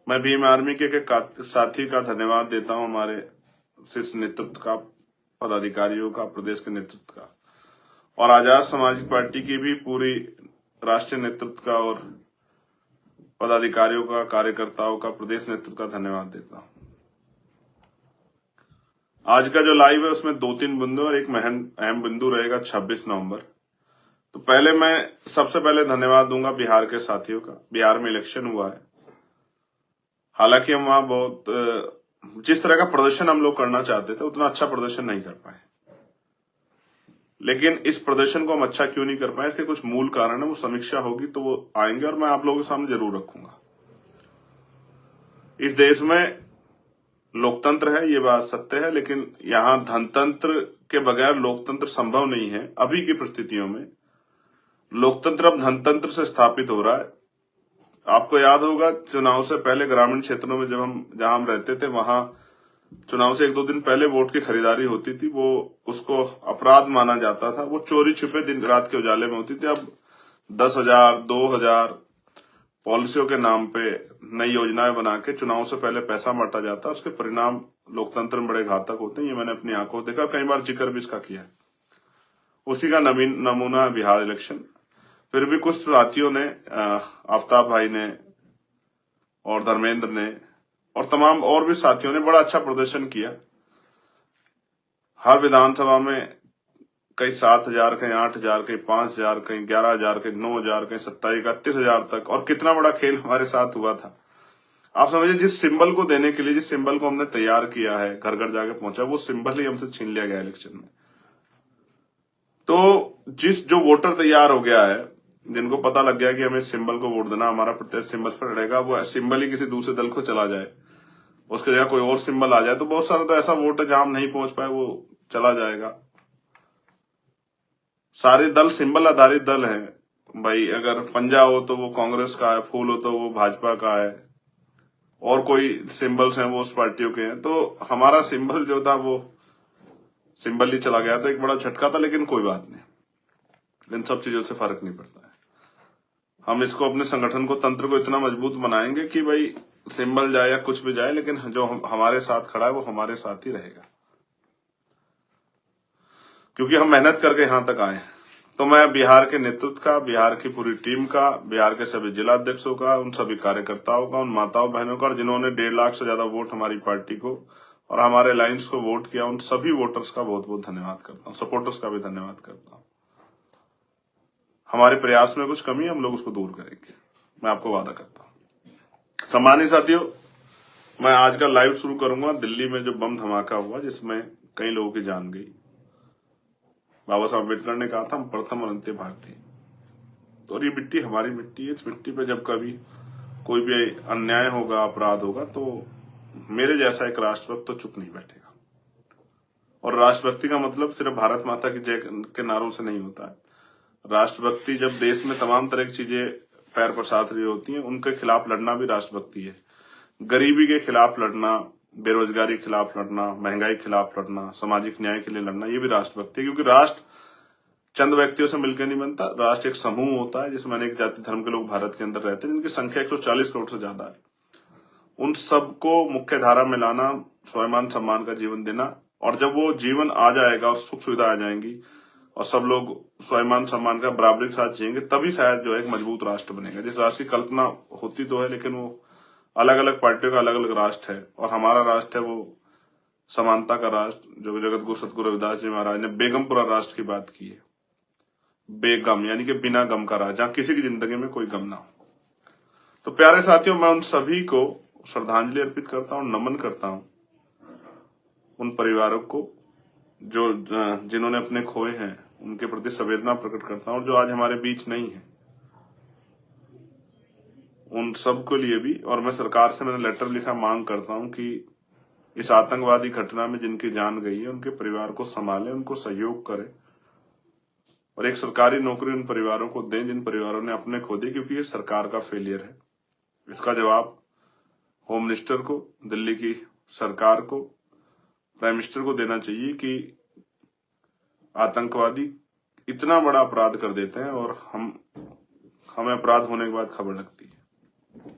मैं भीम आर्मी के साथी का धन्यवाद देता हूं, हमारे शीर्ष नेतृत्व का, पदाधिकारियों का, प्रदेश के नेतृत्व का, और आजाद समाजिक पार्टी की भी पूरी राष्ट्रीय नेतृत्व का और पदाधिकारियों का, कार्यकर्ताओं का, प्रदेश नेतृत्व का धन्यवाद देता हूं। आज का जो लाइव है उसमें 2-3 बिंदु और एक अहम बिंदु रहेगा 26 नवंबर। तो पहले मैं सबसे पहले धन्यवाद दूंगा बिहार के साथियों का। बिहार में इलेक्शन हुआ है, हालांकि हम वहां बहुत जिस तरह का प्रदर्शन हम लोग करना चाहते थे उतना अच्छा प्रदर्शन नहीं कर पाए, लेकिन इस प्रदर्शन को हम अच्छा क्यों नहीं कर पाए, इसके कुछ मूल कारण है। वो समीक्षा होगी तो वो आएंगे और मैं आप लोगों के सामने जरूर रखूंगा। इस देश में लोकतंत्र है, ये बात सत्य है, लेकिन यहां धनतंत्र के बगैर लोकतंत्र संभव नहीं है। अभी की परिस्थितियों में लोकतंत्र अब धनतंत्र से स्थापित हो रहा है। आपको याद होगा चुनाव से पहले ग्रामीण क्षेत्रों में जहां हम रहते थे, वहां चुनाव से 1-2 दिन पहले वोट की खरीदारी होती थी, वो उसको अपराध माना जाता था। वो चोरी छुपे दिन रात के उजाले में होती थी। अब 10,000, 2,000 पॉलिसियों के नाम पे नई योजनाएं बना के चुनाव से पहले पैसा बांटा जाता है। उसके परिणाम लोकतंत्र में बड़े घातक होते हैं। ये मैंने अपनी आंखों देखा, कई बार जिक्र भी इसका किया है। उसी का नमूना है बिहार इलेक्शन। फिर भी कुछ साथियों ने, आफ्ताब भाई ने और धर्मेंद्र ने और तमाम और भी साथियों ने बड़ा अच्छा प्रदर्शन किया। हर विधानसभा में कई 7,000, कहीं 8,000, कहीं 5,000, कहीं 11,000, कहीं 9,000, कहीं 27,000-31,000 तक। और कितना बड़ा खेल हमारे साथ हुआ था। आप समझिए, जिस सिंबल को देने के लिए, जिस सिंबल को हमने तैयार किया है, घर घर जाके पहुंचा, वो सिंबल ही हमसे छीन लिया गया इलेक्शन में। तो जो वोटर तैयार हो गया है, जिनको पता लग गया कि हमें सिंबल को वोट देना, हमारा प्रत्येक सिंबल पर रहेगा, वो सिंबल ही किसी दूसरे दल को चला जाए, उसके जगह कोई और सिंबल आ जाए, तो बहुत सारा तो ऐसा वोट है जहां हम नहीं पहुंच पाए, वो चला जाएगा। सारे दल सिंबल आधारित दल हैं भाई। अगर पंजा हो तो वो कांग्रेस का है, फूल हो तो वो भाजपा का है, और कोई सिंबल्स हैं वो उस पार्टियों के हैं। तो हमारा सिंबल जो था वो सिंबल ही चला गया था। एक बड़ा झटका था, लेकिन कोई बात नहीं, इन सब चीजों से फर्क नहीं पड़ता है। हम इसको, अपने संगठन को, तंत्र को इतना मजबूत बनाएंगे कि भाई सिंबल जाए या कुछ भी जाए, लेकिन जो हमारे साथ खड़ा है वो हमारे साथ ही रहेगा, क्योंकि हम मेहनत करके यहां तक आए हैं। तो मैं बिहार के नेतृत्व का, बिहार की पूरी टीम का, बिहार के सभी जिला अध्यक्षों का, उन सभी कार्यकर्ताओं का, उन माताओं बहनों का, जिन्होंने 1.5 लाख से ज्यादा वोट हमारी पार्टी को और हमारे अलायंस को वोट किया, उन सभी वोटर्स का बहुत बहुत धन्यवाद करता हूं। सपोर्टर्स का भी धन्यवाद करता हूं। हमारे प्रयास में कुछ कमी है, हम लोग उसको दूर करेंगे, मैं आपको वादा करता हूं। सम्मानित साथियों, मैं आज का लाइव शुरू करूंगा दिल्ली में जो बम धमाका हुआ, जिसमें कई लोगों की जान गई। बाबा साहब अम्बेडकर ने कहा था, हम प्रथम और अंत्य भारतीय। और ये मिट्टी हमारी मिट्टी है। इस मिट्टी पे जब कभी कोई भी अन्याय होगा, अपराध होगा, तो मेरे जैसा एक राष्ट्रभक्त तो चुप नहीं बैठेगा। और राष्ट्रभक्ति का मतलब सिर्फ भारत माता की जय के नारों से नहीं होता है। राष्ट्रभक्ति जब देश में तमाम तरह की चीजें पैर पसार रही होती हैं, उनके खिलाफ लड़ना भी राष्ट्रभक्ति है। गरीबी के खिलाफ लड़ना, बेरोजगारी के खिलाफ लड़ना, महंगाई के खिलाफ लड़ना, सामाजिक न्याय के लिए लड़ना, ये भी राष्ट्रभक्ति है। क्योंकि राष्ट्र चंद व्यक्तियों से मिलकर नहीं बनता। राष्ट्र एक समूह होता है जिसमें अनेक जाति धर्म के लोग भारत के अंदर रहते हैं, जिनकी संख्या 140 करोड़ से ज्यादा है। उन सबको मुख्य धारा में लाना, स्वाभिमान सम्मान का जीवन देना, और जब वो जीवन आ जाएगा और सुख सुविधा आ जाएंगी और सब लोग स्वाभिमान सम्मान का बराबरी के साथ जिएंगे, तभी शायद जो है एक मजबूत राष्ट्र बनेगा। जिस राष्ट्र की कल्पना होती तो है, लेकिन वो अलग अलग पार्टियों का अलग अलग राष्ट्र है। और हमारा राष्ट्र है वो समानता का राष्ट्र, जो जगत गुरु सतगुरु रविदास जी महाराज ने बेगमपुरा राष्ट्र की बात की है। बेगम यानी कि बिना गम का राज, जहां किसी की जिंदगी में कोई गम ना हो। तो प्यारे साथियों, मैं उन सभी को श्रद्धांजलि अर्पित करता हूं, नमन करता हूं उन परिवारों को जो जिन्होंने अपने खोए हैं, उनके प्रति संवेदना प्रकट करता हूं। जो आज हमारे बीच नहीं है, उन सबके लिए भी। और मैं सरकार से, मैंने लेटर लिखा, मांग करता हूं कि इस आतंकवादी घटना में जिनकी जान गई है, उनके परिवार को संभालें, उनको सहयोग करें, और एक सरकारी नौकरी उन परिवारों को दें जिन परिवारों ने अपने खो दिए, क्योंकि ये सरकार का फेलियर है। इसका जवाब होम मिनिस्टर को, दिल्ली की सरकार को, प्राइम मिनिस्टर को देना चाहिए कि आतंकवादी इतना बड़ा अपराध कर देते हैं और हमें अपराध होने के बाद खबर लगती है।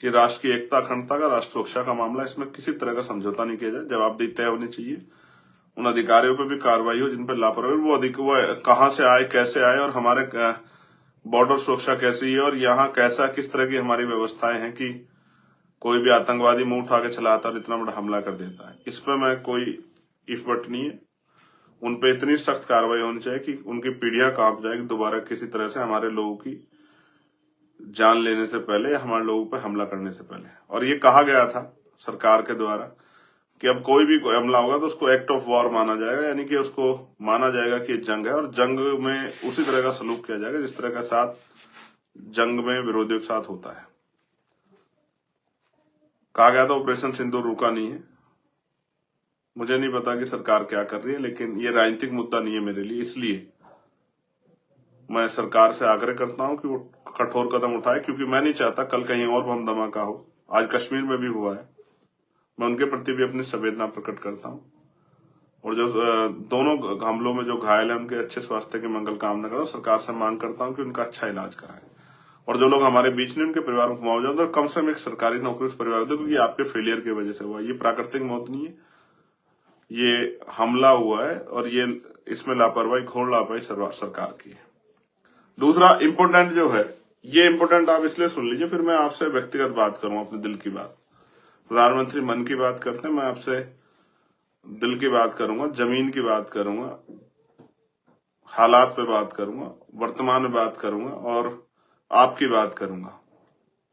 कि राष्ट्र की एकता अखंडता का, राष्ट्र सुरक्षा का मामला, इसमें किसी तरह का समझौता नहीं किया जाए। जवाबदेही तय होनी चाहिए। उन अधिकारियों पर भी कार्रवाई हो जिन पर लापरवाही, वो कहां से आए, कैसे आए, और हमारे बॉर्डर सुरक्षा कैसी है, और यहाँ कैसा किस तरह की हमारी व्यवस्थाएं हैं कि कोई भी आतंकवादी मुंह उठा के चला आता है और इतना बड़ा हमला कर देता है। इस पर मैं कोई इफ बट नहीं है। उन पे इतनी सख्त कार्रवाई होनी चाहिए कि उनकी पीढ़ियां कांप जाएगी दोबारा किसी तरह से हमारे लोगों की जान लेने से पहले या हमारे लोगों पर हमला करने से पहले। और ये कहा गया था सरकार के द्वारा कि अब कोई भी हमला होगा तो उसको एक्ट ऑफ वॉर माना जाएगा, यानी कि उसको माना जाएगा कि जंग है, और जंग में उसी तरह का सलूक किया जाएगा जिस तरह का साथ जंग में विरोधियों के साथ होता है। कहा गया था ऑपरेशन सिंदूर रुका नहीं है। मुझे नहीं पता कि सरकार क्या कर रही है, लेकिन ये राजनीतिक मुद्दा नहीं है मेरे लिए, इसलिए मैं सरकार से आग्रह करता हूं कि वो कठोर कदम उठाए, क्योंकि मैं नहीं चाहता कल कहीं और बम धमाका हो। आज कश्मीर में भी हुआ है, मैं उनके प्रति भी अपनी संवेदना प्रकट करता हूं, और जो दोनों हमलों में जो घायल है उनके अच्छे स्वास्थ्य की मंगल कामना करता हूं। सरकार से मांग करता हूं कि उनका अच्छा इलाज कराएं, और जो लोग हमारे बीच में उनके परिवार को मुआवजा दो, कम से कम एक सरकारी नौकरी उस परिवार दो, क्योंकि आपके फेलियर की वजह से हुआ। ये प्राकृतिक मौत नहीं है, ये हमला हुआ है, और ये इसमें लापरवाही, घोर लापरवाही सरकार की है। दूसरा इंपोर्टेंट जो है, ये इंपोर्टेंट आप इसलिए सुन लीजिए, फिर मैं आपसे व्यक्तिगत बात करूं, अपने दिल की बात। प्रधानमंत्री मन की बात करते हैं, मैं आपसे दिल की बात करूंगा, जमीन की बात करूंगा, हालात पे बात करूंगा, वर्तमान में बात करूंगा, और आपकी बात करूंगा।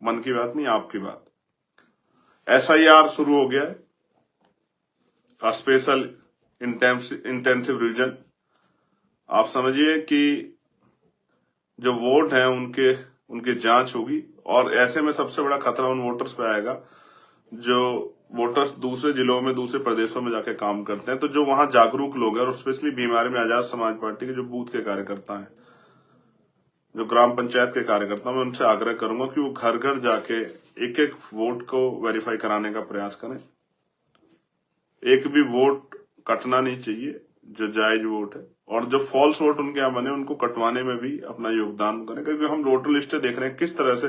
मन की बात नहीं, आपकी बात। SIR शुरू हो गया है, स्पेशल इंटेंसिव रिवीजन। आप समझिए कि जो वोट हैं उनकी जांच होगी, और ऐसे में सबसे बड़ा खतरा उन वोटर्स पे आएगा जो वोटर्स दूसरे जिलों में, दूसरे प्रदेशों में जाके काम करते हैं। तो जो वहां जागरूक लोग हैं, और स्पेशली बीमारी में आजाद समाज पार्टी के जो बूथ के कार्यकर्ता हैं, जो ग्राम पंचायत के कार्यकर्ता, मैं उनसे आग्रह करूंगा कि वो घर घर जाके एक एक वोट को वेरीफाई कराने का प्रयास करें। एक भी वोट कटना नहीं चाहिए, जो जायज वोट है, और जो फॉल्स वोट उनके यहाँ बने उनको कटवाने में भी अपना योगदान करें, क्योंकि हम वोटर लिस्टें देख रहे हैं किस तरह से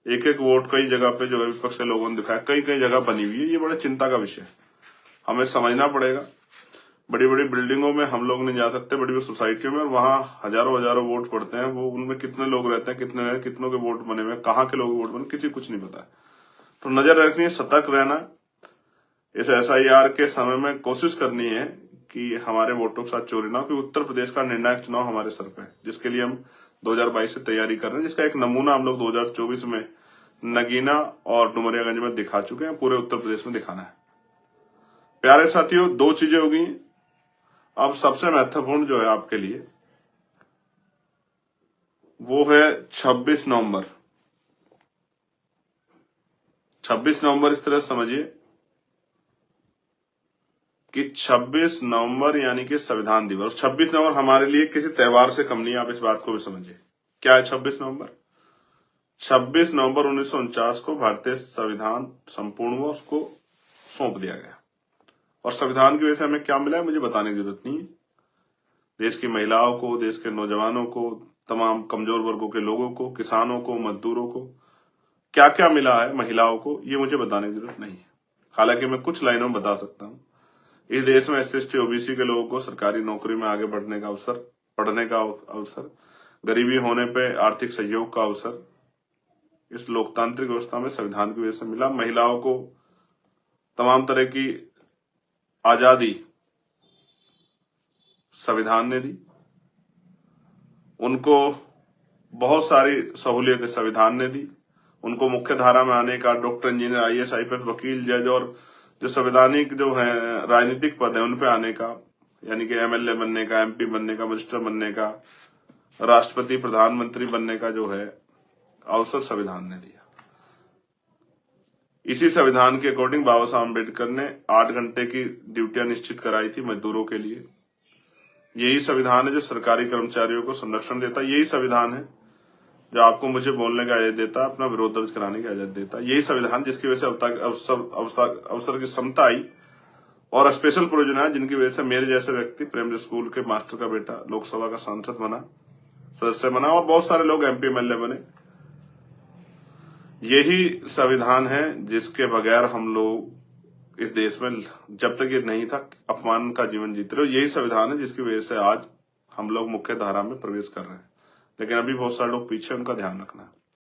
एक एक वोट कई जगह पे जो है विपक्ष के लोगों ने दिखाया, कई कई जगह बनी हुई है। ये बड़ा चिंता का विषय है, हमें समझना पड़ेगा। बड़ी बड़ी बिल्डिंगों में हम लोग नहीं जा सकते, बड़ी बड़ी सोसाइटियों में, और वहां हजारों हजारों वोट पड़ते हैं, वो उनमें कितने लोग रहते हैं, कितनों के वोट बने हुए, कहाँ के लोग वोट बने, किसी कुछ नहीं पता है। तो नजर रखनी है, सतर्क रहना। इस SIR के समय में कोशिश करनी है कि हमारे वोटों के साथ चोरी ना हो, क्योंकि उत्तर प्रदेश का निर्णायक चुनाव हमारे सर पे है, जिसके लिए हम 2022 से तैयारी कर रहे हैं, जिसका एक नमूना हम लोग 2024 में नगीना और डुमरियागंज में दिखा चुके हैं, पूरे उत्तर प्रदेश में दिखाना है। प्यारे साथियों, दो चीजें हो गई। अब सबसे महत्वपूर्ण जो है आपके लिए वो है 26 नवंबर। 26 नवंबर इस तरह समझिए कि 26 नवंबर यानी कि संविधान दिवस। 26 नवंबर हमारे लिए किसी त्योहार से कम नहीं, आप इस बात को भी समझिए। क्या है 26 नवंबर? 26 नवंबर 1949 को भारतीय संविधान संपूर्ण हुआ, उसको सौंप दिया गया। और संविधान की वजह से हमें क्या मिला है मुझे बताने की जरूरत नहीं है। देश की महिलाओं को, देश के नौजवानों को, तमाम कमजोर वर्गों के लोगों को, किसानों को, मजदूरों को क्या क्या मिला है, महिलाओं को, ये मुझे बताने की जरूरत नहीं है। हालांकि मैं कुछ लाइनों में बता सकता हूं। इस देश में SC ST OBC के लोगों को सरकारी नौकरी में आगे बढ़ने का अवसर, पढ़ने का अवसर, गरीबी होने पे आर्थिक सहयोग का अवसर इस लोकतांत्रिक व्यवस्था में संविधान की वजह से मिला। महिलाओं को तमाम तरह की आजादी संविधान ने दी, उनको बहुत सारी सहूलियतें संविधान ने दी, उनको मुख्य धारा में आने का, डॉक्टर, इंजीनियर, IAS IPS, वकील, जज, और जो संवैधानिक जो है राजनीतिक पद है उन पे आने का, यानी कि MLA बनने का, MP बनने का, मिनिस्टर बनने का, राष्ट्रपति, प्रधानमंत्री बनने का जो है अवसर संविधान ने दिया। इसी संविधान के अकॉर्डिंग बाबा साहब अम्बेडकर ने 8 घंटे की ड्यूटियां निश्चित कराई थी मजदूरों के लिए। यही संविधान है जो सरकारी कर्मचारियों को संरक्षण देता है। यही संविधान है जो आपको मुझे बोलने का आजादी देता है, अपना विरोध दर्ज कराने की आजादी देता है। यही संविधान जिसकी वजह से अवसर की समता आई, और स्पेशल प्रोविजन है जिनकी वजह से मेरे जैसे व्यक्ति, प्रेमजी स्कूल के मास्टर का बेटा, लोकसभा का सांसद बना, सदस्य बना, और बहुत सारे लोग MP MLA बने। यही संविधान है जिसके बगैर हम लोग इस देश में जब तक ये नहीं था अपमान का जीवन जीते रहे। यही संविधान है जिसकी वजह से आज हम लोग मुख्य धारा में प्रवेश कर रहे हैं, लेकिन अभी बहुत सारे लोग पीछे, उनका ध्यान रखना है।